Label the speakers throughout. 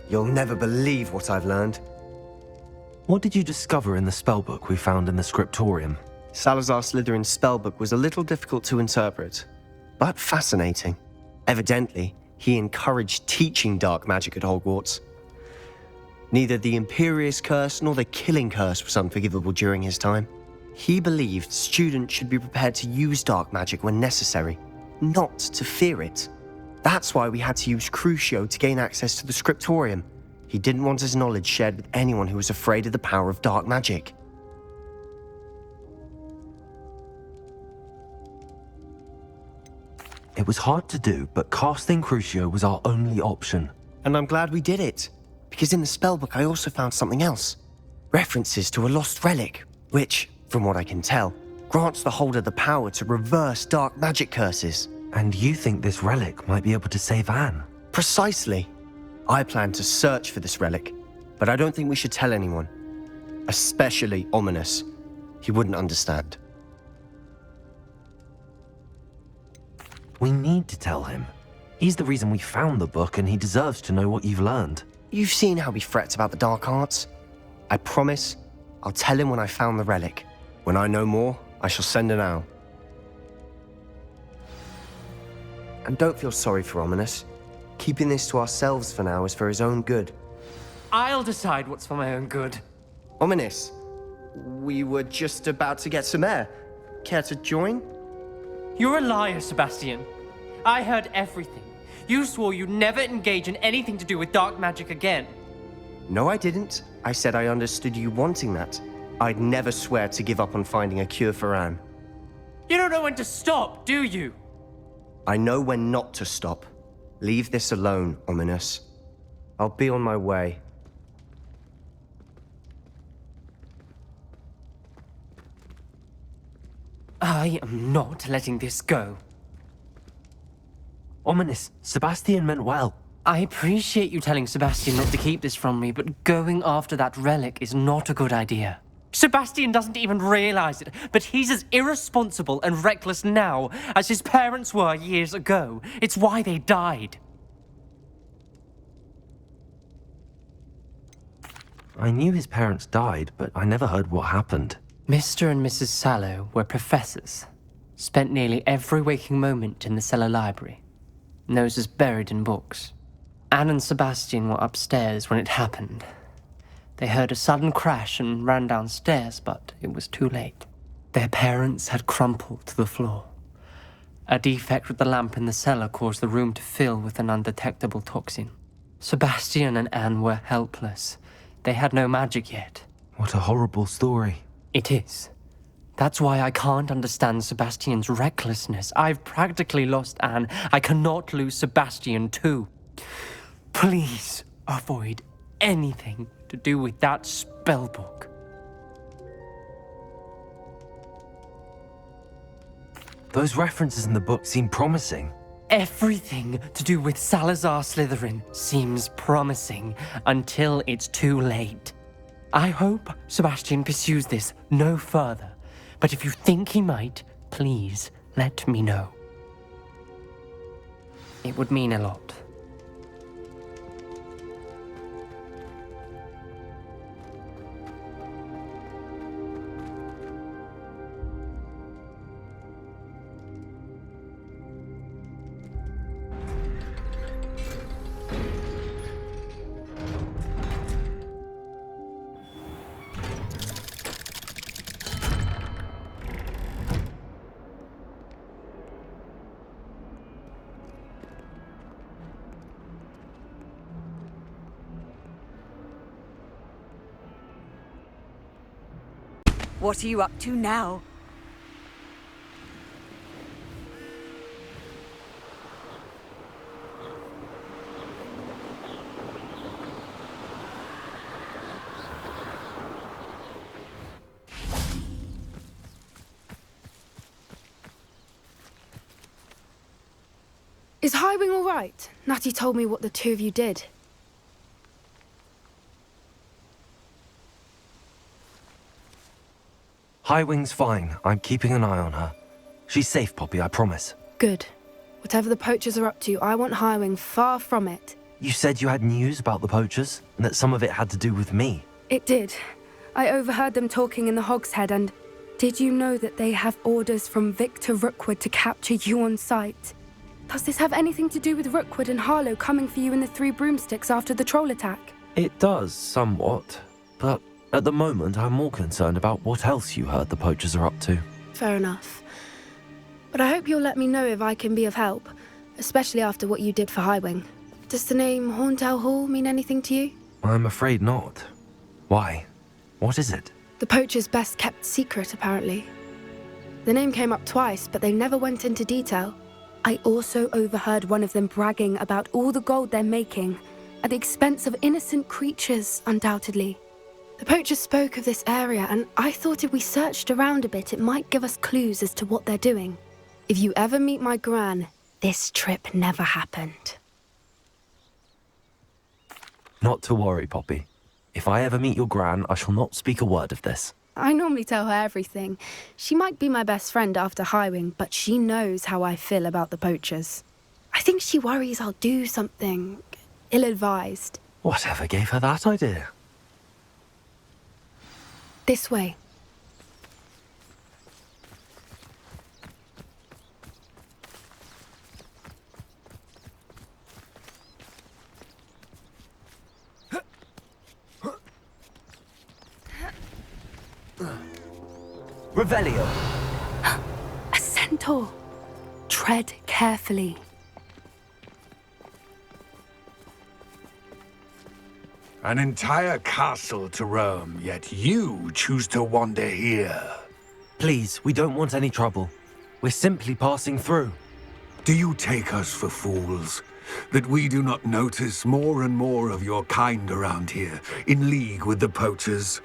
Speaker 1: You'll never believe what I've learned.
Speaker 2: What did you discover in the spellbook we found in the scriptorium?
Speaker 1: Salazar Slytherin's spellbook was a little difficult to interpret, but fascinating. Evidently, he encouraged teaching dark magic at Hogwarts. Neither the Imperious Curse nor the Killing Curse was unforgivable during his time. He believed students should be prepared to use dark magic when necessary, not to fear it. That's why we had to use Crucio to gain access to the scriptorium. He didn't want his knowledge shared with anyone who was afraid of the power of dark magic.
Speaker 2: It was hard to do, but casting Crucio was our only option.
Speaker 1: And I'm glad we did it, because in the spellbook I also found something else. References to a lost relic, which, from what I can tell, grants the holder the power to reverse dark magic curses.
Speaker 2: And you think this relic might be able to save Anne?
Speaker 1: Precisely. I plan to search for this relic, but I don't think we should tell anyone. Especially Ominous. He wouldn't understand.
Speaker 2: We need to tell him. He's the reason we found the book, and he deserves to know what you've learned.
Speaker 1: You've seen how he frets about the dark arts. I promise I'll tell him when I found the relic. When I know more, I shall send an owl. And don't feel sorry for Ominous. Keeping this to ourselves for now is for his own good.
Speaker 3: I'll decide what's for my own good.
Speaker 1: Ominous, we were just about to get some air. Care to join?
Speaker 3: You're a liar, Sebastian. I heard everything. You swore you'd never engage in anything to do with dark magic again.
Speaker 1: No, I didn't. I said I understood you wanting that. I'd never swear to give up on finding a cure for Anne.
Speaker 3: You don't know when to stop, do you?
Speaker 1: I know when not to stop. Leave this alone, Ominous. I'll be on my way.
Speaker 3: I am not letting this go.
Speaker 2: Ominous, Sebastian meant well.
Speaker 3: I appreciate you telling Sebastian not to keep this from me, but going after that relic is not a good idea. Sebastian doesn't even realize it, but he's as irresponsible and reckless now as his parents were years ago. It's why they died.
Speaker 2: I knew his parents died, but I never heard what happened.
Speaker 3: Mr. and Mrs. Sallow were professors. Spent nearly every waking moment in the cellar library. Noses buried in books. Anne and Sebastian were upstairs when it happened. They heard a sudden crash and ran downstairs, but it was too late. Their parents had crumpled to the floor. A defect with the lamp in the cellar caused the room to fill with an undetectable toxin. Sebastian and Anne were helpless. They had no magic yet.
Speaker 2: What a horrible story.
Speaker 3: It is. That's why I can't understand Sebastian's recklessness. I've practically lost Anne. I cannot lose Sebastian too. Please avoid anything to do with that spellbook.
Speaker 2: Those references in the book seem promising.
Speaker 3: Everything to do with Salazar Slytherin seems promising until it's too late. I hope Sebastian pursues this no further, but if you think he might, please let me know. It would mean a lot.
Speaker 4: What are you up to now?
Speaker 5: Is Highwing all right? Natty told me what the two of you did.
Speaker 2: Highwing's fine. I'm keeping an eye on her. She's safe, Poppy, I promise.
Speaker 5: Good. Whatever the poachers are up to, I want Highwing far from it.
Speaker 2: You said you had news about the poachers, and that some of it had to do with me.
Speaker 5: It did. I overheard them talking in the Hogshead, and did you know that they have orders from Victor Rookwood to capture you on sight? Does this have anything to do with Rookwood and Harlow coming for you in the Three Broomsticks after the troll attack?
Speaker 2: It does, somewhat. But at the moment, I'm more concerned about what else you heard the poachers are up to.
Speaker 5: Fair enough. But I hope you'll let me know if I can be of help, especially after what you did for Highwing. Does the name Horntail Hall mean anything to you?
Speaker 2: I'm afraid not. Why? What is it?
Speaker 5: The poacher's best kept secret, apparently. The name came up twice, but they never went into detail. I also overheard one of them bragging about all the gold they're making, at the expense of innocent creatures, undoubtedly. The poacher spoke of this area, and I thought if we searched around a bit, it might give us clues as to what they're doing. If you ever meet my gran, this trip never happened.
Speaker 2: Not to worry, Poppy. If I ever meet your gran, I shall not speak a word of this.
Speaker 5: I normally tell her everything. She might be my best friend after Highwing, but she knows how I feel about the poachers. I think she worries I'll do something ill-advised.
Speaker 2: Whatever gave her that idea?
Speaker 5: This way.
Speaker 2: Revelio!
Speaker 5: A centaur. Tread carefully.
Speaker 6: An entire castle to roam, yet you choose to wander here.
Speaker 2: Please, we don't want any trouble. We're simply passing through.
Speaker 6: Do you take us for fools? That we do not notice more and more of your kind around here, in league with the poachers?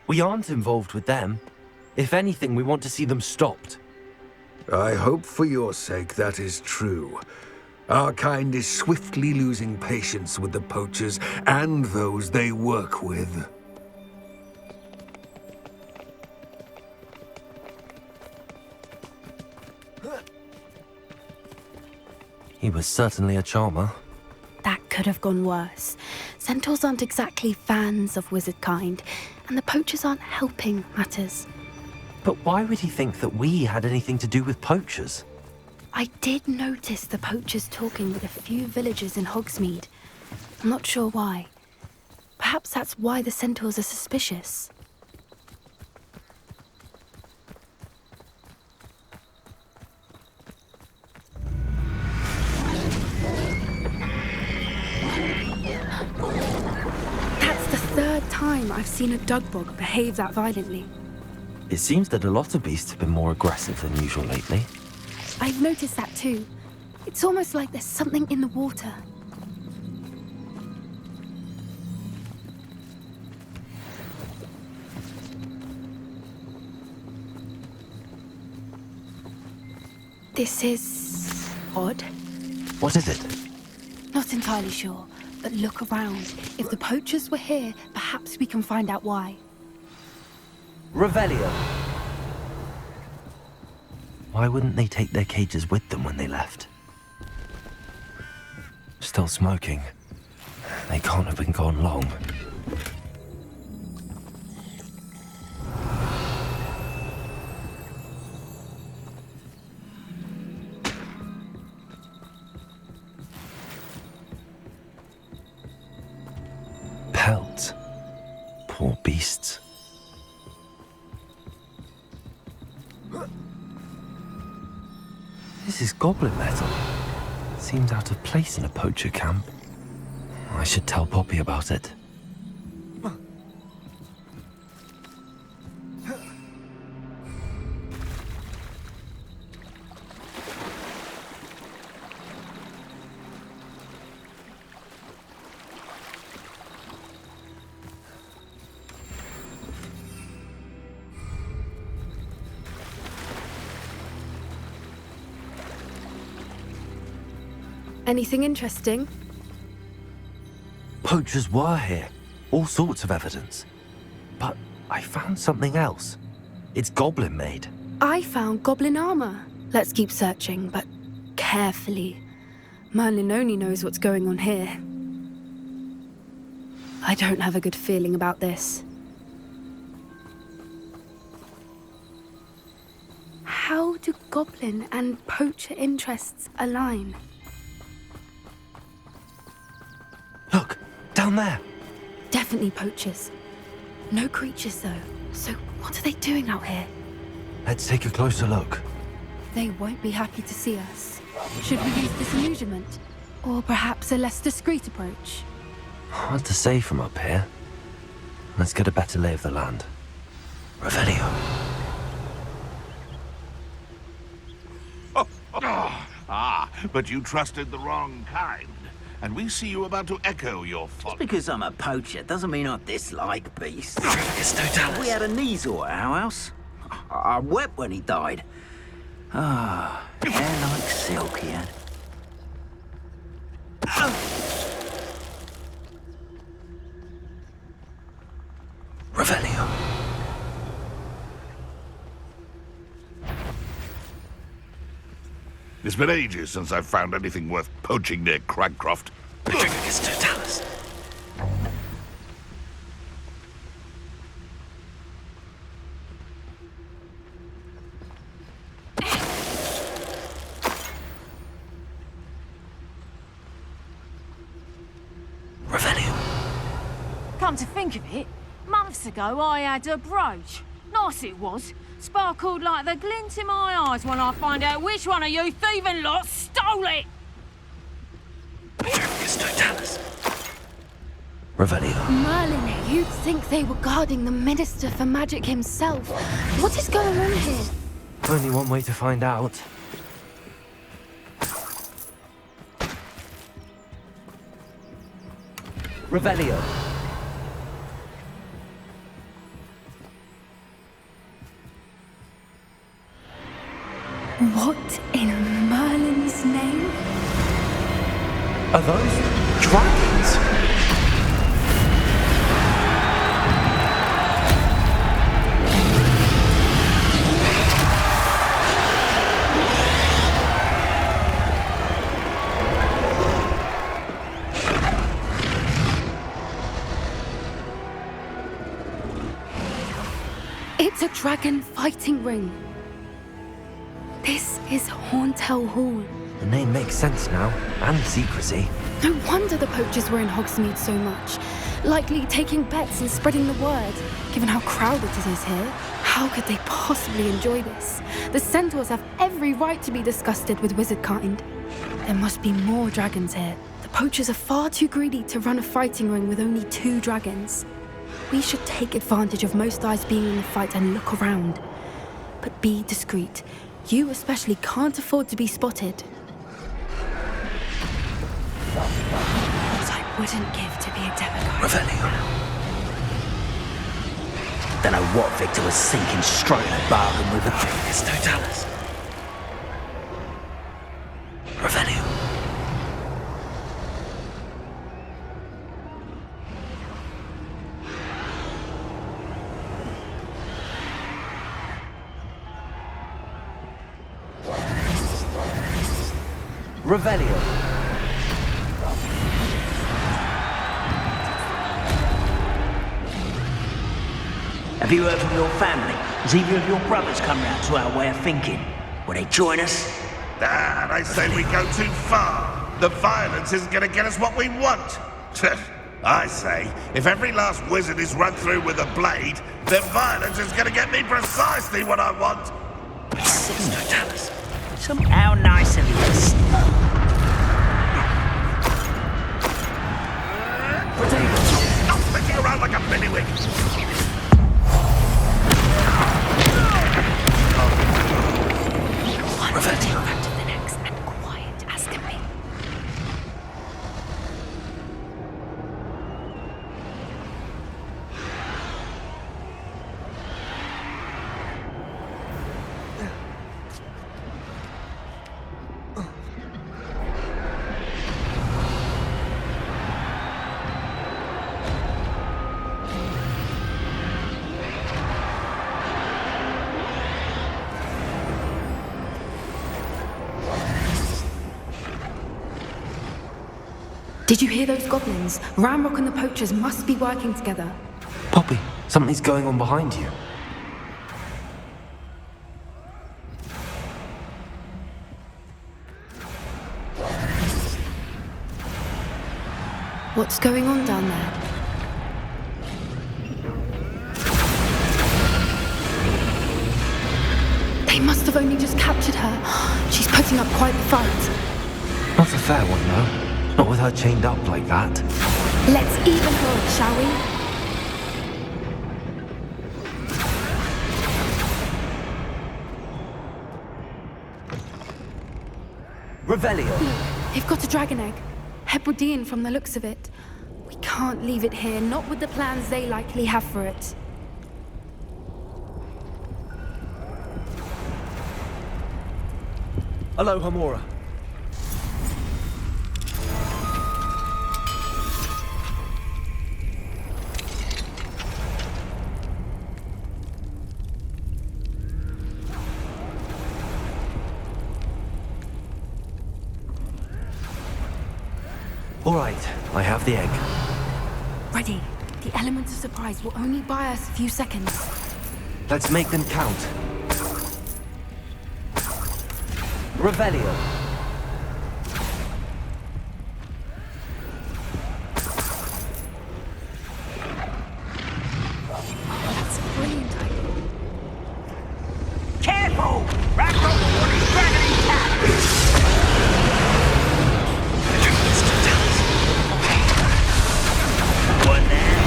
Speaker 2: We aren't involved with them. If anything, we want to see them stopped.
Speaker 6: I hope for your sake that is true. Our kind is swiftly losing patience with the poachers and those they work with.
Speaker 2: He was certainly a charmer.
Speaker 5: That could have gone worse. Centaurs aren't exactly fans of wizard kind, and the poachers aren't helping matters.
Speaker 2: But why would he think that we had anything to do with poachers?
Speaker 5: I did notice the poachers talking with a few villagers in Hogsmeade. I'm not sure why. Perhaps that's why the centaurs are suspicious. That's the third time I've seen a dugbog behave that violently.
Speaker 2: It seems that a lot of beasts have been more aggressive than usual lately.
Speaker 5: I've noticed that too. It's almost like there's something in the water. This is odd.
Speaker 2: What is it?
Speaker 5: Not entirely sure, but look around. If the poachers were here, perhaps we can find out why.
Speaker 2: Revelio! Why wouldn't they take their cages with them when they left? Still smoking. They can't have been gone long. Pelts. Poor beasts. This is goblin metal. Seems out of place in a poacher camp. I should tell Poppy about it.
Speaker 5: Anything interesting?
Speaker 2: Poachers were here. All sorts of evidence. But I found something else. It's goblin made.
Speaker 5: I found goblin armor. Let's keep searching, but carefully. Merlin only knows what's going on here. I don't have a good feeling about this. How do goblin and poacher interests align?
Speaker 2: Look, down there.
Speaker 5: Definitely poachers. No creatures, though. So what are they doing out here?
Speaker 2: Let's take a closer look.
Speaker 5: They won't be happy to see us. Should we use disillusionment? Or perhaps a less discreet approach?
Speaker 2: Hard to say from up here. Let's get a better lay of the land. Revelio.
Speaker 7: But you trusted the wrong kind. And we see you about to echo your folly.
Speaker 8: Just because I'm a poacher doesn't mean I dislike beasts.
Speaker 2: It's totalis.
Speaker 8: We had a Neasel at our house. I wept when he died. Ah, hair like silk he had.
Speaker 2: Revelio.
Speaker 7: It's been ages since I've found anything worth poaching near Cragcroft.
Speaker 2: It's totalis. Revelio.
Speaker 9: Come to think of it, months ago I had a brooch. Nice it was. Sparkled like the glint in my eyes when I find out which one of you thieving lot stole it!
Speaker 2: It's totalis. Revelio.
Speaker 5: Merlin, you'd think they were guarding the Minister for Magic himself. What is going on here?
Speaker 2: Only one way to find out. Revelio.
Speaker 5: What in Merlin's name?
Speaker 2: Are those dragons?
Speaker 5: It's a dragon fighting ring. This is Hauntel Hall.
Speaker 2: The name makes sense now, and secrecy.
Speaker 5: No wonder the poachers were in Hogsmeade so much. Likely taking bets and spreading the word, given how crowded it is here. How could they possibly enjoy this? The centaurs have every right to be disgusted with wizard kind. There must be more dragons here. The poachers are far too greedy to run a fighting ring with only 2 dragons. We should take advantage of most eyes being in the fight and look around. But be discreet. You especially can't afford to be spotted. What I wouldn't give to be a demigod.
Speaker 2: Revelio.
Speaker 8: Don't know what Victor was thinking, striking a bargain with her.
Speaker 2: It's totalis. Revelio. Revelio.
Speaker 8: Have you heard from your family? Has either of your brothers come round to our way of thinking? Will they join us?
Speaker 7: I say we go too far. The violence isn't going to get us what we want. I say, if every last wizard is run through with a blade, then violence is going to get me precisely what I want.
Speaker 8: It's totalis. Somehow nice of you.
Speaker 7: Stop flicking around like a billywig.
Speaker 5: Back to the next and quiet as can be. Did you hear those goblins? Ramrock and the poachers must be working together.
Speaker 2: Poppy, something's going on behind you.
Speaker 5: What's going on down there? They must have only just captured her. She's putting up quite the fight.
Speaker 2: Not a fair one, though. Not with her chained up like that.
Speaker 5: Let's even her, shall we?
Speaker 2: Revelio!
Speaker 5: They've got a dragon egg. Hebridean from the looks of it. We can't leave it here, not with the plans they likely have for it.
Speaker 2: Hello, Hamora. All right, I have the egg.
Speaker 5: Ready. The element of surprise will only buy us a few seconds.
Speaker 2: Let's make them count. Revelio.
Speaker 5: That's a brilliant idea.
Speaker 8: Careful! Ragnarok one is dragon attack! One there.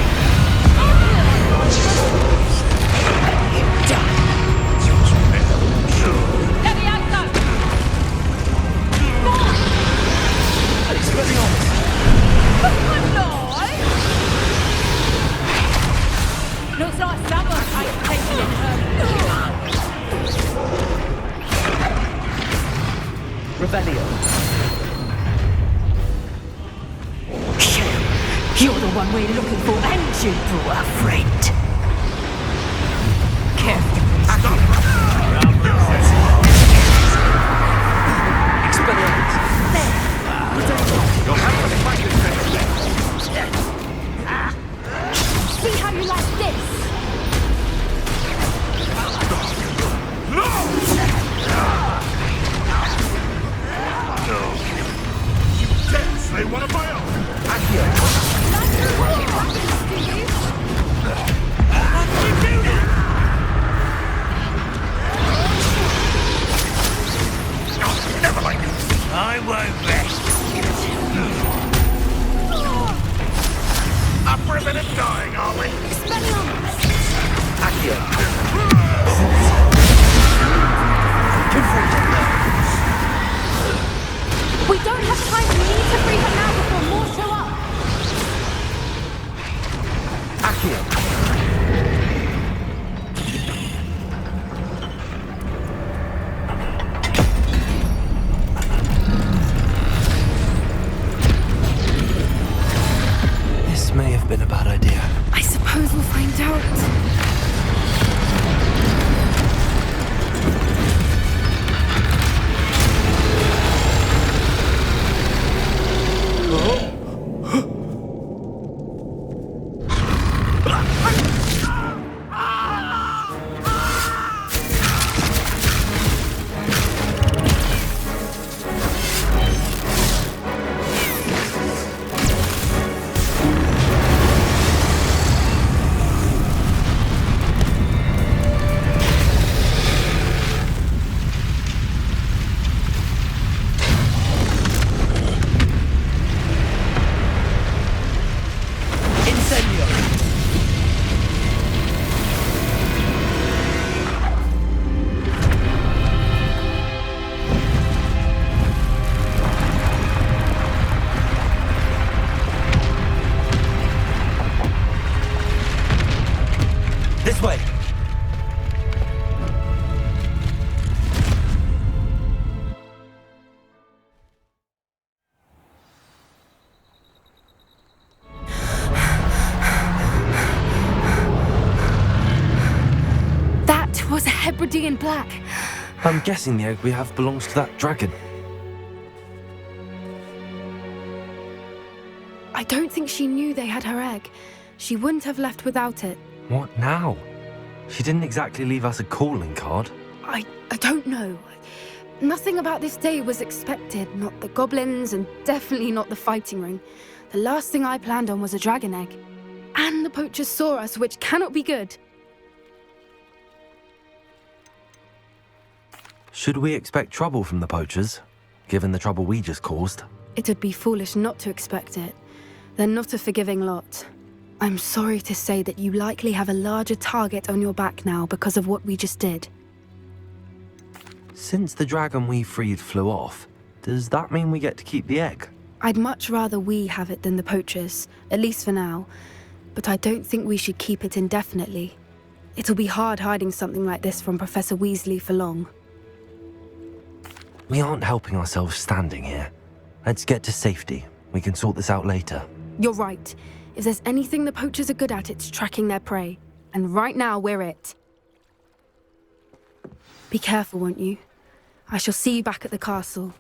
Speaker 9: Looks like someone paid attention in her.
Speaker 2: Revelio.
Speaker 4: You're the one we're looking for, and you brought a friend. Careful.
Speaker 5: See how you like this?
Speaker 7: They want to buy up. Never like it. I won't rest. Up for a bit of dying, are we?
Speaker 5: We don't have time. We need to free her now before more show up.
Speaker 2: This may have been a bad idea.
Speaker 5: I suppose we'll find out.
Speaker 2: This way.
Speaker 5: That was a Hebridean black.
Speaker 2: I'm guessing the egg we have belongs to that dragon.
Speaker 5: I don't think she knew they had her egg. She wouldn't have left without it.
Speaker 2: What now? She didn't exactly leave us a calling card.
Speaker 5: I don't know. Nothing about this day was expected. Not the goblins, and definitely not the fighting ring. The last thing I planned on was a dragon egg. And the poachers saw us, which cannot be good.
Speaker 2: Should we expect trouble from the poachers, given the trouble we just caused?
Speaker 5: It would be foolish not to expect it. They're not a forgiving lot. I'm sorry to say that you likely have a larger target on your back now because of what we just did.
Speaker 2: Since the dragon we freed flew off, does that mean we get to keep the egg?
Speaker 5: I'd much rather we have it than the poachers, at least for now. But I don't think we should keep it indefinitely. It'll be hard hiding something like this from Professor Weasley for long.
Speaker 2: We aren't helping ourselves standing here. Let's get to safety. We can sort this out later.
Speaker 5: You're right. If there's anything the poachers are good at, it's tracking their prey. And right now, we're it. Be careful, won't you? I shall see you back at the castle.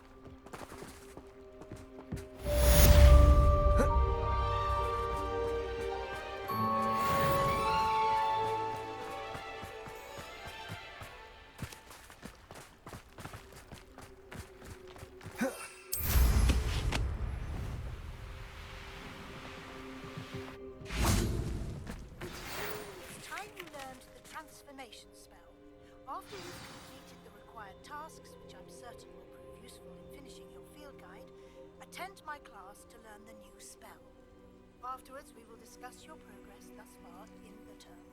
Speaker 10: After you've completed the required tasks, which I'm certain will prove useful in finishing your field guide, attend my class to learn the new spell. Afterwards, we will discuss your progress thus far in the term.